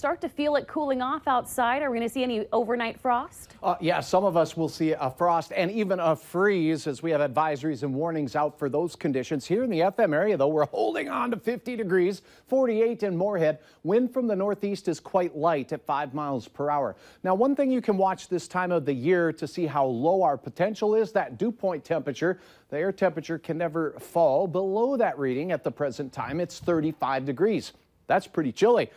start to feel it cooling off outside. Are we going to see any overnight frost? Yeah, some of us will see a frost and even a freeze as we have advisories and warnings out for those conditions. Here in the FM area, though, we're holding on to 50 degrees, 48 in Moorhead. Wind from the northeast is quite light at 5 miles per hour. Now, one thing you can watch this time of the year to see how low our potential is, that dew point temperature. The air temperature can never fall below that reading at the present time. It's 35 degrees. That's pretty chilly.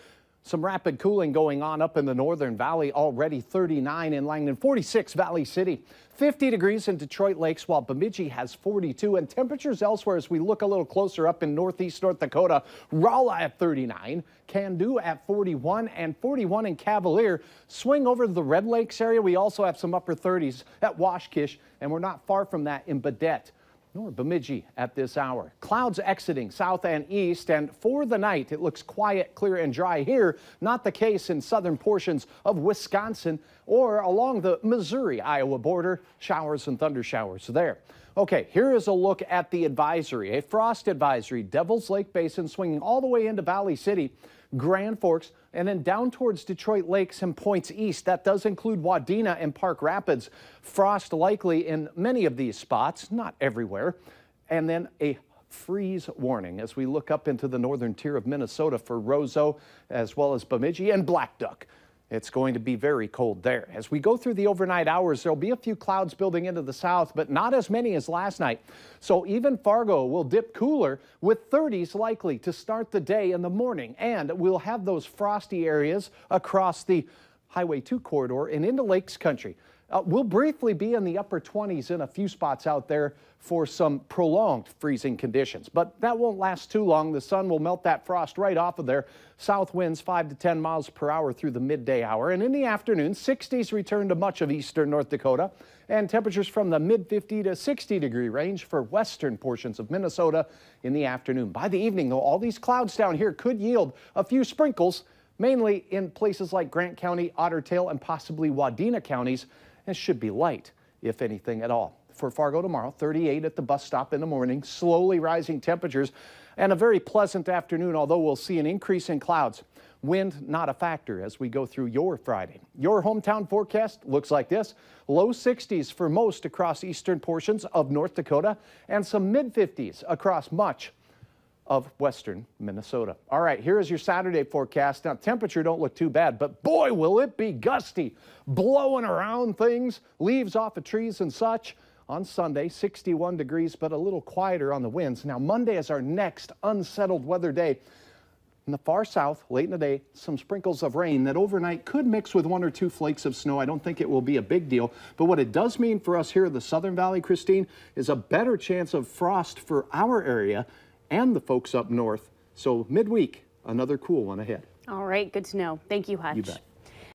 Some rapid cooling going on up in the Northern Valley, already 39 in Langdon, 46 Valley City, 50 degrees in Detroit Lakes, while Bemidji has 42. And temperatures elsewhere as we look a little closer up in northeast North Dakota, Rolla at 39, Cando at 41, and 41 in Cavalier. Swing over to the Red Lakes area. We also have some upper 30s at Washkish, and we're not far from that in Badette nor Bemidji at this hour. Clouds exiting south and east, and for the night it looks quiet, clear and dry here. Not the case in southern portions of Wisconsin or along the Missouri-Iowa border. Showers and thunder showers there. Okay, here is a look at the advisory. A frost advisory, Devil's Lake Basin swinging all the way into Valley City, Grand Forks, and then down towards Detroit Lakes and points east. That does include Wadena and Park Rapids. Frost likely in many of these spots, not everywhere. And then a freeze warning as we look up into the northern tier of Minnesota for Roseau, as well as Bemidji and Black Duck. It's going to be very cold there. As we go through the overnight hours, there'll be a few clouds building into the south, but not as many as last night. So even Fargo will dip cooler with 30s likely to start the day in the morning. And we'll have those frosty areas across the Highway 2 corridor and into Lakes Country. We'll briefly be in the upper 20s in a few spots out there for some prolonged freezing conditions, but that won't last too long. The sun will melt that frost right off of there. South winds 5 to 10 miles per hour through the midday hour, and in the afternoon, 60s return to much of eastern North Dakota, and temperatures from the mid 50 to 60 degree range for western portions of Minnesota in the afternoon. By the evening, though, all these clouds down here could yield a few sprinkles, mainly in places like Grant County, Otter Tail, and possibly Wadena counties, and should be light, if anything at all. For Fargo tomorrow, 38 at the bus stop in the morning, slowly rising temperatures, and a very pleasant afternoon, although we'll see an increase in clouds. Wind not a factor as we go through your Friday. Your hometown forecast looks like this. Low 60s for most across eastern portions of North Dakota, and some mid 50s across much of western Minnesota. All right, here is your Saturday forecast. Now, temperature don't look too bad, but boy, will it be gusty, blowing around things, leaves off of trees and such. On Sunday, 61 degrees, but a little quieter on the winds. Now, Monday is our next unsettled weather day. In the far south, late in the day, some sprinkles of rain that overnight could mix with 1 or 2 flakes of snow. I don't think it will be a big deal. But what it does mean for us here in the Southern Valley, Christine, is a better chance of frost for our area and the folks up north. So midweek, another cool one ahead. All right, good to know. Thank you, Hutch. You bet.